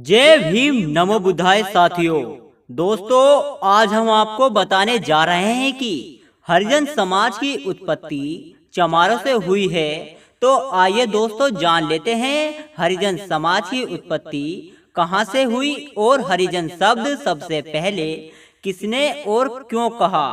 जय भीम नमो बुद्धाय साथियों। दोस्तों, आज हम आपको बताने जा रहे हैं कि हरिजन समाज की उत्पत्ति चमारों से हुई है। तो आइए दोस्तों जान लेते हैं हरिजन समाज की उत्पत्ति कहां से हुई और हरिजन शब्द सबसे पहले किसने और क्यों कहा।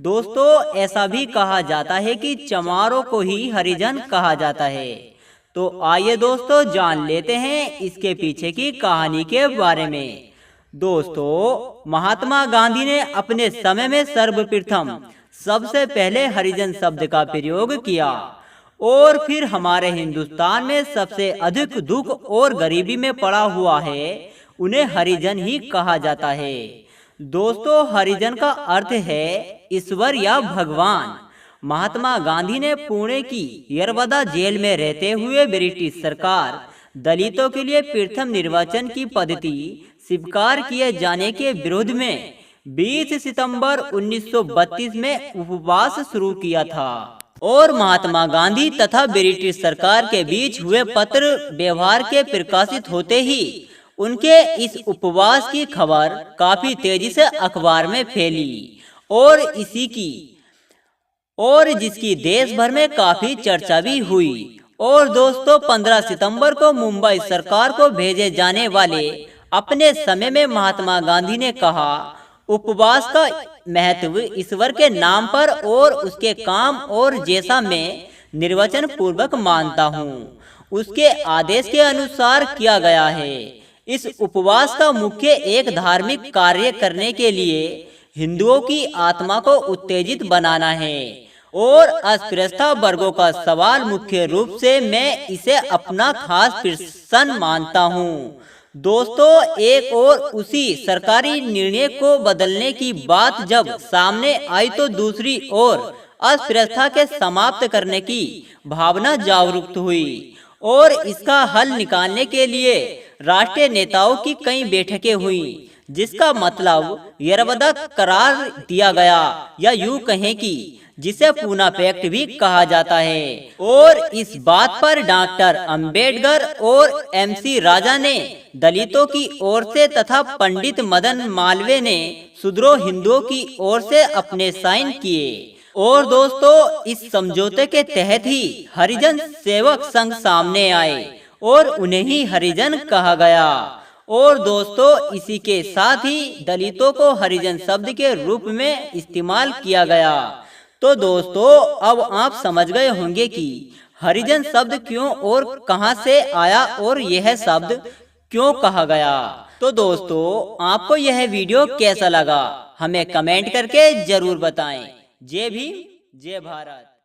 दोस्तों, ऐसा भी कहा जाता है कि चमारों को ही हरिजन कहा जाता है। तो आइए दोस्तों जान लेते हैं इसके पीछे की कहानी के बारे में। दोस्तों, महात्मा गांधी ने अपने समय में सर्वप्रथम सबसे पहले हरिजन शब्द का प्रयोग किया और फिर हमारे हिंदुस्तान में सबसे अधिक दुख और गरीबी में पड़ा हुआ है उन्हें हरिजन ही कहा जाता है। दोस्तों, हरिजन का अर्थ है ईश्वर या भगवान। महात्मा गांधी ने पुणे की यरवदा जेल में रहते हुए ब्रिटिश सरकार दलितों के लिए प्रथम निर्वाचन की पद्धति स्वीकार किए जाने के विरोध में 20 सितंबर 1932 में उपवास शुरू किया था और महात्मा गांधी तथा ब्रिटिश सरकार के बीच हुए पत्र व्यवहार के प्रकाशित होते ही उनके इस उपवास की खबर काफी तेजी से अखबार में फैली और जिसकी देश भर में काफी चर्चा भी हुई। और दोस्तों, 15 सितंबर को मुंबई सरकार को भेजे जाने वाले अपने समय में महात्मा गांधी ने कहा, उपवास का महत्व ईश्वर के नाम पर और उसके काम और जैसा मैं निर्वचन पूर्वक मानता हूँ उसके आदेश के अनुसार किया गया है। इस उपवास का मुख्य एक धार्मिक कार्य करने के लिए हिंदुओं की आत्मा को उत्तेजित बनाना है और अस्पृश्यता वर्गों का सवाल मुख्य रूप से मैं इसे अपना खास प्रश्न मानता हूँ। दोस्तों, एक और उसी सरकारी निर्णय को बदलने की बात जब सामने आई तो दूसरी ओर अस्पृश्यता के समाप्त करने की भावना जागरूक हुई और इसका हल निकालने के लिए राष्ट्रीय नेताओं की कई बैठकें हुई, जिसका मतलब यरवदा करार दिया गया या यूं कहें कि जिसे पूना पैक्ट भी कहा जाता है। और इस बात पर डॉक्टर अंबेडकर और एमसी राजा ने दलितों की ओर से तथा पंडित मदन मालवीय ने शूद्रो हिंदुओं की ओर से अपने साइन किए। और दोस्तों, इस समझौते के तहत ही हरिजन सेवक संघ सामने आए और उन्हें ही हरिजन कहा गया। और दोस्तों, इसी के साथ ही दलितों को हरिजन शब्द के रूप में इस्तेमाल किया गया। तो दोस्तों, अब आप समझ गए होंगे कि हरिजन शब्द क्यों और कहां से आया और यह शब्द क्यों कहा गया। तो दोस्तों, आपको यह वीडियो कैसा लगा हमें कमेंट करके जरूर बताएं। जय भीम, जय भारत।